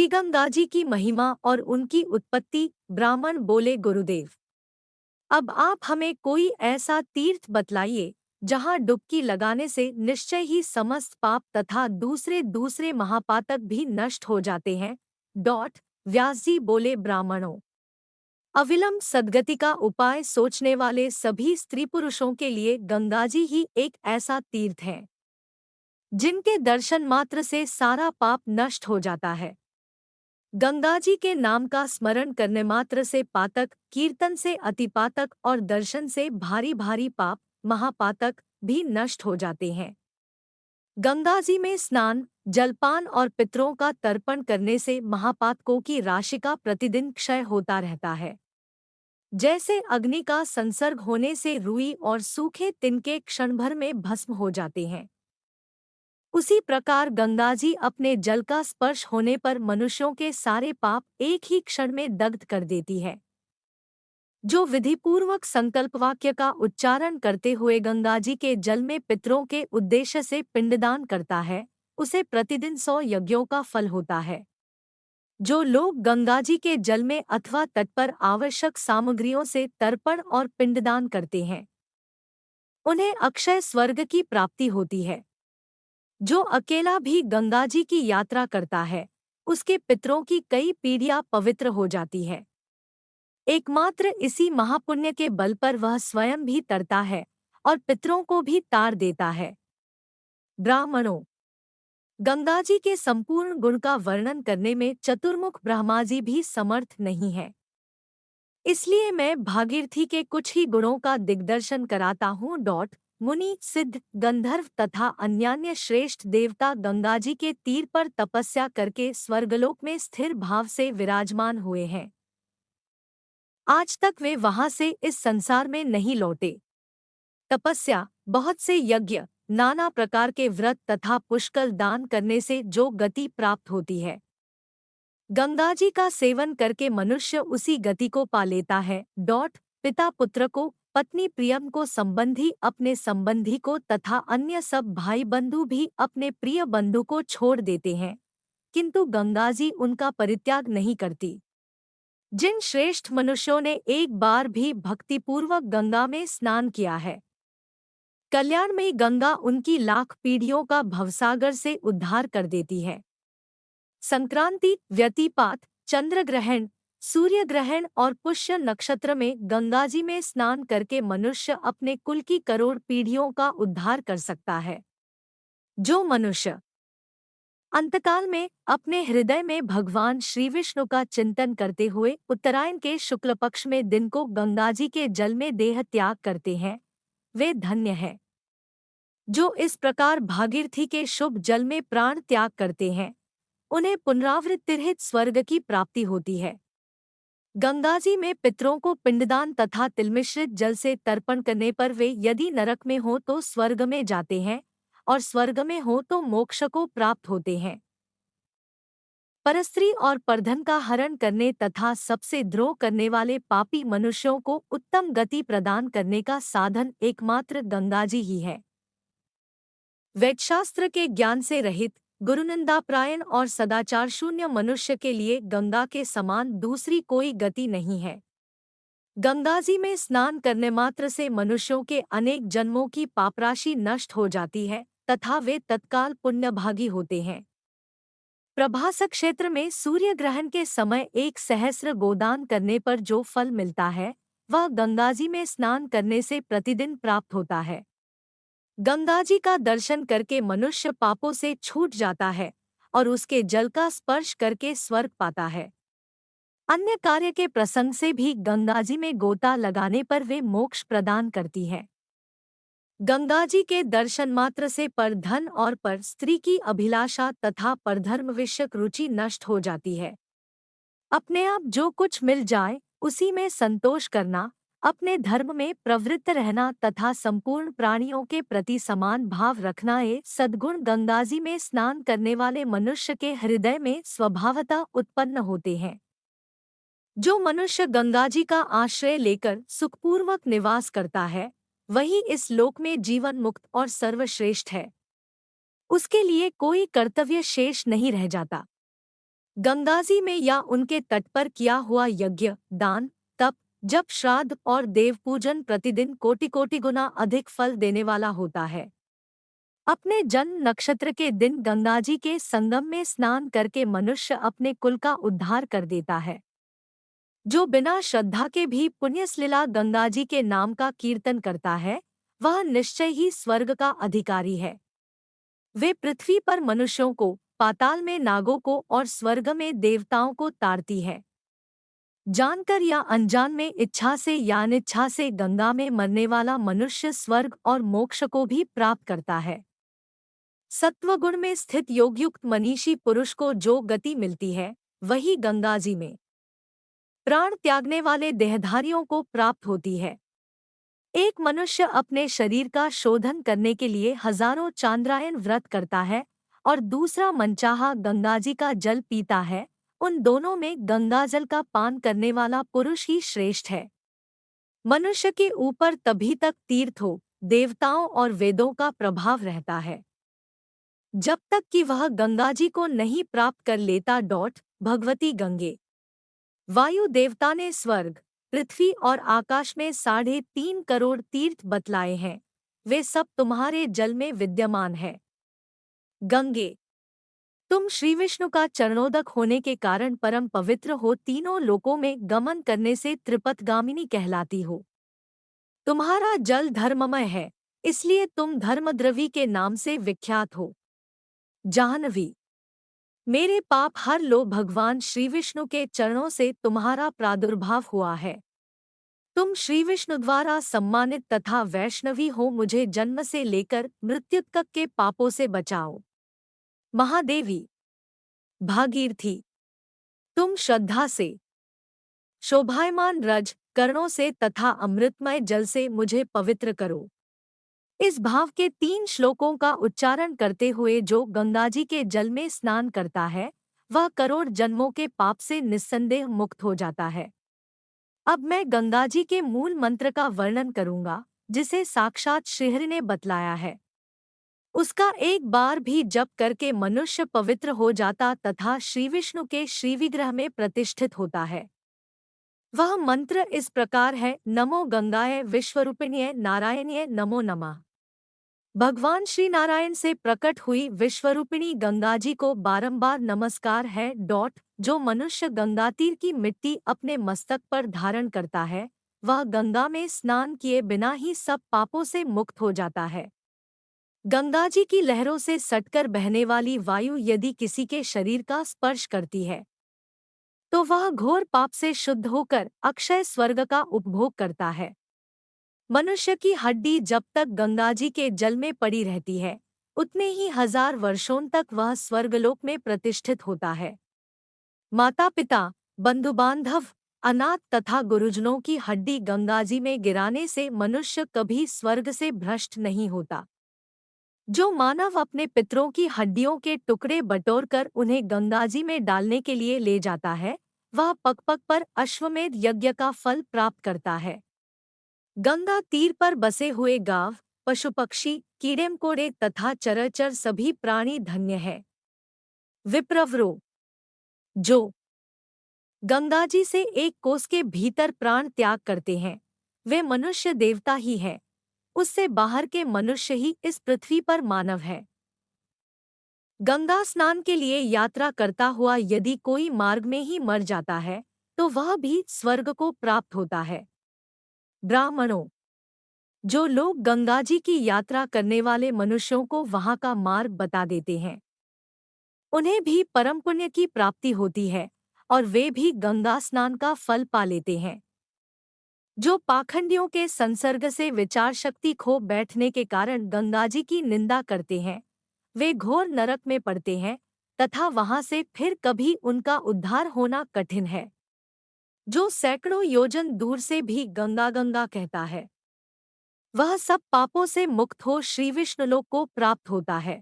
श्री गंगा जी की महिमा और उनकी उत्पत्ति। ब्राह्मण बोले, गुरुदेव, अब आप हमें कोई ऐसा तीर्थ बतलाइए जहाँ डुबकी लगाने से निश्चय ही समस्त पाप तथा दूसरे दूसरे महापातक भी नष्ट हो जाते हैं। व्यास जी बोले, ब्राह्मणों, अविलंब सद्गति का उपाय सोचने वाले सभी स्त्री पुरुषों के लिए गंगाजी ही एक ऐसा तीर्थ है जिनके दर्शन मात्र से सारा पाप नष्ट हो जाता है। गंगाजी के नाम का स्मरण करने मात्र से पातक, कीर्तन से अतिपातक और दर्शन से भारी भारी पाप, महापातक भी नष्ट हो जाते हैं। गंगाजी में स्नान, जलपान और पितरों का तर्पण करने से महापातकों की राशि का प्रतिदिन क्षय होता रहता है। जैसे अग्नि का संसर्ग होने से रुई और सूखे तिनके क्षण भर में भस्म हो जाते हैं, उसी प्रकार गंगाजी अपने जल का स्पर्श होने पर मनुष्यों के सारे पाप एक ही क्षण में दग्ध कर देती है। जो विधिपूर्वक संकल्प वाक्य का उच्चारण करते हुए गंगाजी के जल में पितरों के उद्देश्य से पिंडदान करता है, उसे प्रतिदिन 100 यज्ञों का फल होता है। जो लोग गंगाजी के जल में अथवा तट पर आवश्यक सामग्रियों से तर्पण और पिंडदान करते हैं, उन्हें अक्षय स्वर्ग की प्राप्ति होती है। जो अकेला भी गंगाजी की यात्रा करता है, उसके पितरों की कई पीढ़ियां पवित्र हो जाती है। एकमात्र इसी महापुण्य के बल पर वह स्वयं भी तरता है और पितरों को भी तार देता है। ब्राह्मणों, गंगाजी के संपूर्ण गुण का वर्णन करने में चतुर्मुख ब्रह्माजी भी समर्थ नहीं है। इसलिए मैं भागीरथी के कुछ ही गुणों का दिग्दर्शन कराता हूँ। मुनि, सिद्ध, गंधर्व तथा अन्यान्य श्रेष्ठ देवता गंगाजी के तीर पर तपस्या करके स्वर्गलोक में स्थिर भाव से विराजमान हुए हैं। आज तक वे वहां से इस संसार में नहीं लौटे। तपस्या, बहुत से यज्ञ, नाना प्रकार के व्रत तथा पुष्कल दान करने से जो गति प्राप्त होती है, गंगाजी का सेवन करके मनुष्य उसी गति को पा लेता है। पिता पुत्र को, पत्नी प्रियम को, संबंधी अपने संबंधी को तथा अन्य सब भाई बंधु भी अपने प्रिय बंधु को छोड़ देते हैं, किंतु गंगाजी उनका परित्याग नहीं करती। जिन श्रेष्ठ मनुष्यों ने एक बार भी भक्तिपूर्वक गंगा में स्नान किया है, कल्याण में गंगा उनकी लाख पीढ़ियों का भवसागर से उद्धार कर देती है। संक्रांति, व्यतिपात, चंद्र ग्रहण, सूर्य ग्रहण और पुष्य नक्षत्र में गंगाजी में स्नान करके मनुष्य अपने कुल की करोड़ पीढ़ियों का उद्धार कर सकता है। जो मनुष्य अंतकाल में अपने हृदय में भगवान श्री विष्णु का चिंतन करते हुए उत्तरायण के शुक्ल पक्ष में दिन को गंगाजी के जल में देह त्याग करते हैं, वे धन्य हैं। जो इस प्रकार भागीरथी के शुभ जल में प्राण त्याग करते हैं, उन्हें पुनरावृत्तिरहित स्वर्ग की प्राप्ति होती है। गंगाजी में पितरों को पिंडदान तथा तिलमिश्रित जल से तर्पण करने पर वे यदि नरक में हो तो स्वर्ग में जाते हैं और स्वर्ग में हो तो मोक्ष को प्राप्त होते हैं। परस्त्री और परधन का हरण करने तथा सबसे द्रोह करने वाले पापी मनुष्यों को उत्तम गति प्रदान करने का साधन एकमात्र गंगाजी ही है। वेदशास्त्र के ज्ञान से रहित, गुरुनिंदापरायण और सदाचार शून्य मनुष्य के लिए गंगा के समान दूसरी कोई गति नहीं है। गंगाजी में स्नान करने मात्र से मनुष्यों के अनेक जन्मों की पापराशि नष्ट हो जाती है तथा वे तत्काल पुण्यभागी होते हैं। प्रभास क्षेत्र में सूर्य ग्रहण के समय 1 सहस्र गोदान करने पर जो फल मिलता है, वह गंगाजी में स्नान करने से प्रतिदिन प्राप्त होता है। गंगाजी का दर्शन करके मनुष्य पापों से छूट जाता है और उसके जल का स्पर्श करके स्वर्ग पाता है। अन्य कार्य के प्रसंग से भी गंगाजी में गोता लगाने पर वे मोक्ष प्रदान करती है। गंगाजी के दर्शन मात्र से पर धन और पर स्त्री की अभिलाषा तथा परधर्म विषयक रुचि नष्ट हो जाती है। अपने आप जो कुछ मिल जाए उसी में संतोष करना, अपने धर्म में प्रवृत्त रहना तथा संपूर्ण प्राणियों के प्रति समान भाव रखना, ये सद्गुण गंगाजी में स्नान करने वाले मनुष्य के हृदय में स्वभावतः उत्पन्न होते हैं। जो मनुष्य गंगाजी का आश्रय लेकर सुखपूर्वक निवास करता है, वही इस लोक में जीवन मुक्त और सर्वश्रेष्ठ है। उसके लिए कोई कर्तव्य शेष नहीं रह जाता। गंगाजी में या उनके तट पर किया हुआ यज्ञ, दान, तप, जप, श्राद्ध और देव पूजन प्रतिदिन कोटि कोटि गुना अधिक फल देने वाला होता है। अपने जन्म नक्षत्र के दिन गंगाजी के संगम में स्नान करके मनुष्य अपने कुल का उद्धार कर देता है। जो बिना श्रद्धा के भी पुण्यश्लीला गंगाजी के नाम का कीर्तन करता है, वह निश्चय ही स्वर्ग का अधिकारी है। वे पृथ्वी पर मनुष्यों को, पाताल में नागों को और स्वर्ग में देवताओं को तारती है। जानकर या अनजान में, इच्छा से या अनिच्छा से गंगा में मरने वाला मनुष्य स्वर्ग और मोक्ष को भी प्राप्त करता है। सत्वगुण में स्थित योगयुक्त मनीषी पुरुष को जो गति मिलती है, वही गंगाजी में प्राण त्यागने वाले देहधारियों को प्राप्त होती है। एक मनुष्य अपने शरीर का शोधन करने के लिए हजारों चांद्रायन व्रत करता है और दूसरा मनचाहा गंगाजी का जल पीता है। उन दोनों में गंगाजल का पान करने वाला पुरुष ही श्रेष्ठ है। मनुष्य के ऊपर तभी तक तीर्थों, देवताओं और वेदों का प्रभाव रहता है, जब तक कि वह गंगाजी को नहीं प्राप्त कर लेता। भगवती गंगे। वायु देवता ने स्वर्ग, पृथ्वी और आकाश में 3.5 करोड़ तीर्थ बतलाए हैं। वे सब तुम्हारे जल में विद्यमान है। गंगे, तुम श्री विष्णु का चरणोदक होने के कारण परम पवित्र हो, तीनों लोकों में गमन करने से त्रिपथगामिनी कहलाती हो। तुम्हारा जल धर्ममय है, इसलिए तुम धर्मद्रवी के नाम से विख्यात हो। जाह्नवी, मेरे पाप हर लो, भगवान श्री विष्णु के चरणों से तुम्हारा प्रादुर्भाव हुआ है। तुम श्री विष्णु द्वारा सम्मानित तथा वैष्णवी हो, मुझे जन्म से लेकर मृत्यु तक के पापों से बचाओ। महादेवी। भागीरथी, तुम श्रद्धा से शोभायमान रज कर्णों से तथा अमृतमय जल से मुझे पवित्र करो। इस भाव के 3 श्लोकों का उच्चारण करते हुए जो गंगाजी के जल में स्नान करता है, वह करोड़ जन्मों के पाप से निस्संदेह मुक्त हो जाता है। अब मैं गंगाजी के मूल मंत्र का वर्णन करूंगा, जिसे साक्षात श्रीहरि ने बतलाया है। उसका एक बार भी जप करके मनुष्य पवित्र हो जाता तथा श्री विष्णु के श्रीविग्रह में प्रतिष्ठित होता है। वह मंत्र इस प्रकार है: नमो गंगाय विश्वरूपिण्ये नारायण्ये नमो नमः। भगवान श्री नारायण से प्रकट हुई विश्वरूपिणी गंगाजी को बारंबार नमस्कार है। जो मनुष्य गंगातीर की मिट्टी अपने मस्तक पर धारण करता है, वह गंगा में स्नान किए बिना ही सब पापों से मुक्त हो जाता है। गंगाजी की लहरों से सटकर बहने वाली वायु यदि किसी के शरीर का स्पर्श करती है, तो वह घोर पाप से शुद्ध होकर अक्षय स्वर्ग का उपभोग करता है। मनुष्य की हड्डी जब तक गंगाजी के जल में पड़ी रहती है, उतने ही 1000 वर्षों तक वह स्वर्गलोक में प्रतिष्ठित होता है। माता पिता, बंधु बांधव, अनाथ तथा गुरुजनों की हड्डी गंगाजी में गिराने से मनुष्य कभी स्वर्ग से भ्रष्ट नहीं होता। जो मानव अपने पितरों की हड्डियों के टुकड़े बटोरकर उन्हें गंगाजी में डालने के लिए ले जाता है, वह पग पग पर अश्वमेध यज्ञ का फल प्राप्त करता है। गंगा तीर पर बसे हुए गांव, पशु पक्षी, कीड़े मकोड़े तथा चराचर सभी प्राणी धन्य है। विप्रवरों, जो गंगाजी से 1 कोस के भीतर प्राण त्याग करते हैं, वे मनुष्य देवता ही हैं। उससे बाहर के मनुष्य ही इस पृथ्वी पर मानव है। गंगा स्नान के लिए यात्रा करता हुआ यदि कोई मार्ग में ही मर जाता है, तो वह भी स्वर्ग को प्राप्त होता है। ब्राह्मणों, जो लोग गंगाजी की यात्रा करने वाले मनुष्यों को वहां का मार्ग बता देते हैं, उन्हें भी परम पुण्य की प्राप्ति होती है और वे भी गंगा स्नान का फल पा लेते हैं। जो पाखंडियों के संसर्ग से विचार शक्ति खो बैठने के कारण गंगाजी की निंदा करते हैं, वे घोर नरक में पड़ते हैं तथा वहां से फिर कभी उनका उद्धार होना कठिन है। जो सैकड़ों योजन दूर से भी गंगा गंगा कहता है, वह सब पापों से मुक्त हो श्री विष्णुलोक को प्राप्त होता है।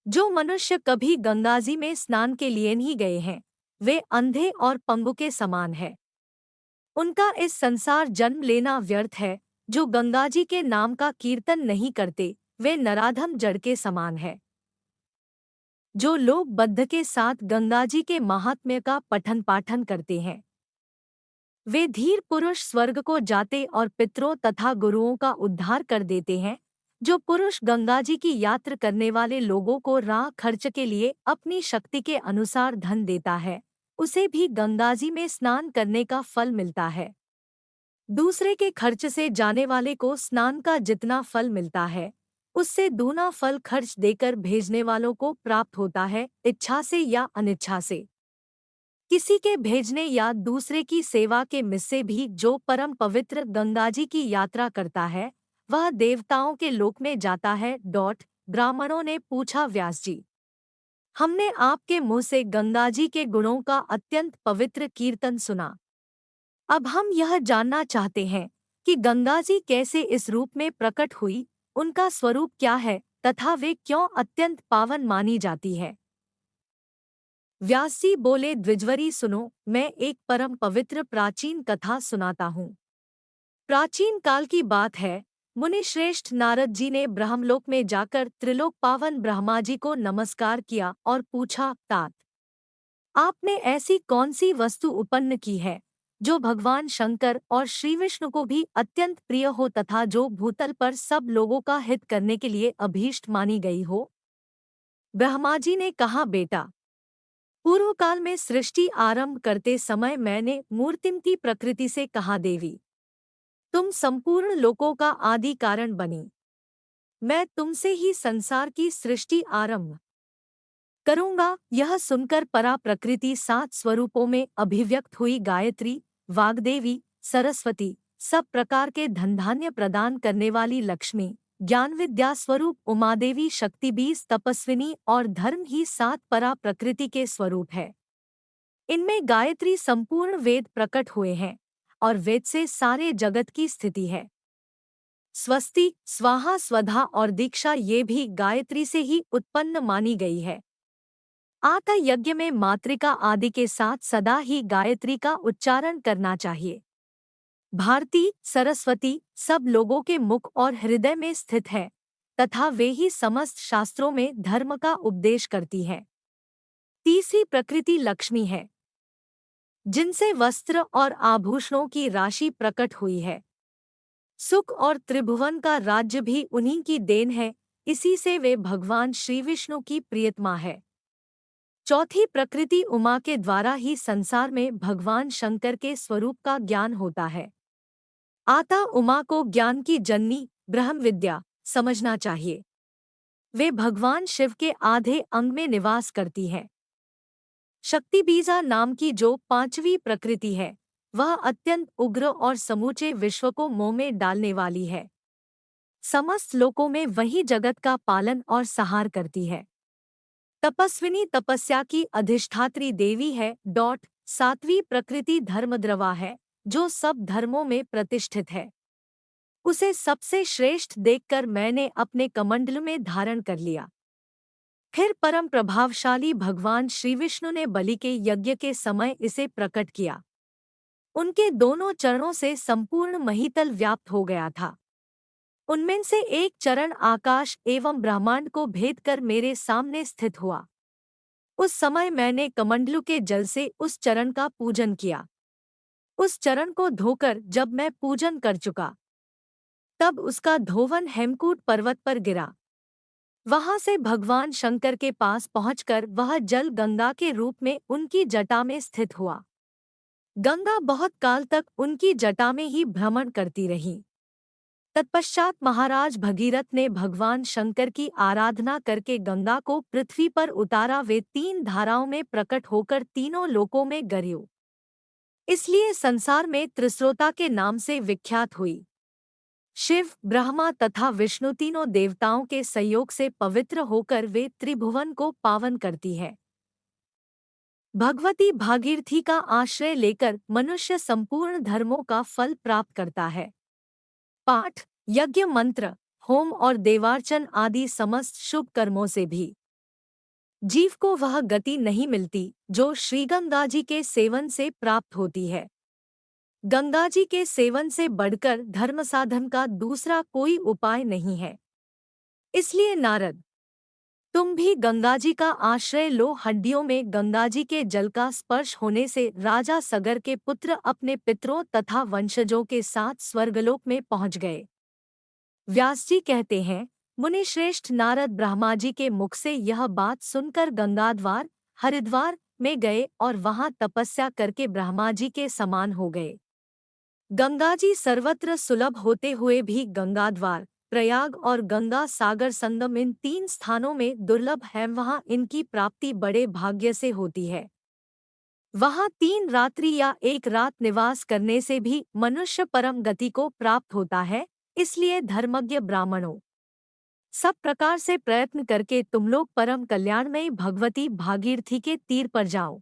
जो मनुष्य कभी गंगाजी में स्नान के लिए नहीं गए हैं, वे अंधे और पंगु के समान है। उनका इस संसार जन्म लेना व्यर्थ है। जो गंगाजी के नाम का कीर्तन नहीं करते, वे नराधम जड़ के समान है। जो लोग बद्ध के साथ गंगाजी के महात्म्य का पठन पाठन करते हैं, वे धीर पुरुष स्वर्ग को जाते और पितरों तथा गुरुओं का उद्धार कर देते हैं। जो पुरुष गंगाजी की यात्रा करने वाले लोगों को राह खर्च के लिए अपनी शक्ति के अनुसार धन देता है, उसे भी गंगाजी में स्नान करने का फल मिलता है। दूसरे के खर्च से जाने वाले को स्नान का जितना फल मिलता है, उससे दूना फल खर्च देकर भेजने वालों को प्राप्त होता है, इच्छा से या अनिच्छा से। किसी के भेजने या दूसरे की सेवा के मिस्से भी जो परम पवित्र गंगाजी की यात्रा करता है, वह देवताओं के लोक में जाता है। ब्राह्मणों ने पूछा, व्यास जी, हमने आपके मुंह से गंगाजी के गुणों का अत्यंत पवित्र कीर्तन सुना। अब हम यह जानना चाहते हैं कि गंगाजी कैसे इस रूप में प्रकट हुई, उनका स्वरूप क्या है तथा वे क्यों अत्यंत पावन मानी जाती है। व्यास जी बोले, द्विजवरी सुनो, मैं एक परम पवित्र प्राचीन कथा सुनाता हूँ। प्राचीन काल की बात है। मुनि श्रेष्ठ नारद जी ने ब्रह्मलोक में जाकर त्रिलोक पावन ब्रह्मा जी को नमस्कार किया और पूछा, तात, आपने ऐसी कौन सी वस्तु उत्पन्न की है जो भगवान शंकर और श्री विष्णु को भी अत्यंत प्रिय हो तथा जो भूतल पर सब लोगों का हित करने के लिए अभीष्ट मानी गई हो। ब्रह्मा जी ने कहा, बेटा, पूर्व काल में सृष्टि आरंभ करते समय मैंने मूर्तिमती प्रकृति से कहा, देवी, तुम संपूर्ण लोकों का आदि कारण बनी। मैं तुमसे ही संसार की सृष्टि आरंभ करूंगा। यह सुनकर परा प्रकृति 7 स्वरूपों में अभिव्यक्त हुई गायत्री, वाग्देवी, सरस्वती, सब प्रकार के धनधान्य प्रदान करने वाली लक्ष्मी, ज्ञान विद्या स्वरूप उमादेवी, शक्ति 20 तपस्विनी और धर्म ही 7 परा प्रकृति के स्वरूप है। इनमें गायत्री संपूर्ण वेद प्रकट हुए हैं और वेद से सारे जगत की स्थिति है। स्वस्ति, स्वाहा, स्वधा और दीक्षा ये भी गायत्री से ही उत्पन्न मानी गई है। आत यज्ञ में मातृका आदि के साथ सदा ही गायत्री का उच्चारण करना चाहिए। भारती, सरस्वती सब लोगों के मुख और हृदय में स्थित है तथा वे ही समस्त शास्त्रों में धर्म का उपदेश करती है। तीसरी प्रकृति लक्ष्मी है, जिनसे वस्त्र और आभूषणों की राशि प्रकट हुई है। सुख और त्रिभुवन का राज्य भी उन्हीं की देन है, इसी से वे भगवान श्री विष्णु की प्रियतमा है। चौथी प्रकृति उमा के द्वारा ही संसार में भगवान शंकर के स्वरूप का ज्ञान होता है। आता उमा को ज्ञान की जननी, ब्रह्म विद्या समझना चाहिए। वे भगवान शिव के आधे अंग में निवास करती है। शक्ति बीजा नाम की जो 5वीं प्रकृति है, वह अत्यंत उग्र और समूचे विश्व को मोह में डालने वाली है। समस्त लोकों में वही जगत का पालन और सहार करती है। तपस्विनी तपस्या की अधिष्ठात्री देवी है। 7वीं प्रकृति धर्मद्रवा है, जो सब धर्मों में प्रतिष्ठित है। उसे सबसे श्रेष्ठ देखकर मैंने अपने कमंडल में धारण कर लिया। फिर परम प्रभावशाली भगवान श्री विष्णु ने बलि के यज्ञ के समय इसे प्रकट किया। उनके दोनों चरणों से संपूर्ण महितल व्याप्त हो गया था। उनमें से एक चरण आकाश एवं ब्रह्मांड को भेद कर मेरे सामने स्थित हुआ। उस समय मैंने कमंडलू के जल से उस चरण का पूजन किया। उस चरण को धोकर जब मैं पूजन कर चुका, तब उसका धोवन हेमकूट पर्वत पर गिरा। वहां से भगवान शंकर के पास पहुंचकर वह जल गंगा के रूप में उनकी जटा में स्थित हुआ। गंगा बहुत काल तक उनकी जटा में ही भ्रमण करती रही। तत्पश्चात महाराज भगीरथ ने भगवान शंकर की आराधना करके गंगा को पृथ्वी पर उतारा। वे 3 धाराओं में प्रकट होकर तीनों लोकों में गरयू, इसलिए संसार में त्रिस्रोता के नाम से विख्यात हुई। शिव, ब्रह्मा तथा विष्णु तीनों देवताओं के सहयोग से पवित्र होकर वे त्रिभुवन को पावन करती है। भगवती भागीरथी का आश्रय लेकर मनुष्य संपूर्ण धर्मों का फल प्राप्त करता है। पाठ, यज्ञ, मंत्र, होम और देवार्चन आदि समस्त शुभ कर्मों से भी जीव को वह गति नहीं मिलती जो श्रीगंगा जी के सेवन से प्राप्त होती है। गंगा जी के सेवन से बढ़कर धर्म साधन का दूसरा कोई उपाय नहीं है। इसलिए नारद, तुम भी गंगा जी का आश्रय लो। हड्डियों में गंगा जी के जल का स्पर्श होने से राजा सगर के पुत्र अपने पितरों तथा वंशजों के साथ स्वर्गलोक में पहुंच गए। व्यास जी कहते हैं, मुनिश्रेष्ठ नारद ब्रह्मा जी के मुख से यह बात सुनकर गंगाद्वार हरिद्वार में गए और वहां तपस्या करके ब्रह्मा जी के समान हो गए। गंगा जी सर्वत्र सुलभ होते हुए भी गंगाद्वार प्रयाग और गंगा सागर संगम इन तीन स्थानों में दुर्लभ है। वहां इनकी प्राप्ति बड़े भाग्य से होती है। वहां 3 रात्रि या 1 रात निवास करने से भी मनुष्य परम गति को प्राप्त होता है। इसलिए धर्मज्ञ ब्राह्मणों, सब प्रकार से प्रयत्न करके तुम लोग परम कल्याणमयी भगवती भागीरथी के तीर पर जाओ।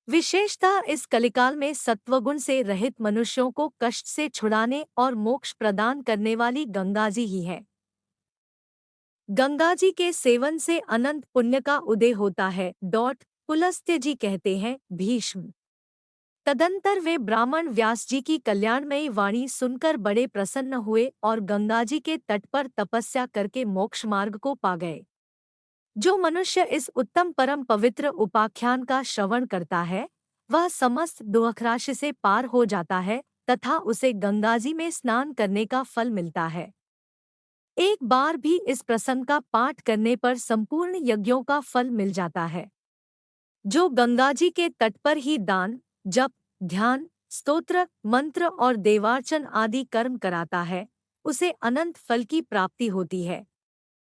विशेषतः इस कलिकाल में सत्वगुण से रहित मनुष्यों को कष्ट से छुड़ाने और मोक्ष प्रदान करने वाली गंगाजी ही है। गंगाजी के सेवन से अनंत पुण्य का उदय होता है। पुलस्त्य जी कहते हैं, भीष्म। तदंतर वे ब्राह्मण व्यास जी की कल्याणमयी वाणी सुनकर बड़े प्रसन्न हुए और गंगाजी के तट पर तपस्या करके मोक्ष मार्ग को पा गए। जो मनुष्य इस उत्तम परम पवित्र उपाख्यान का श्रवण करता है, वह समस्त दुखराशि से पार हो जाता है तथा उसे गंगाजी में स्नान करने का फल मिलता है। एक बार भी इस प्रसंग का पाठ करने पर संपूर्ण यज्ञों का फल मिल जाता है। जो गंगाजी के तट पर ही दान, जप, ध्यान, स्तोत्र, मंत्र और देवार्चन आदि कर्म कराता है, उसे अनंत फल की प्राप्ति होती है।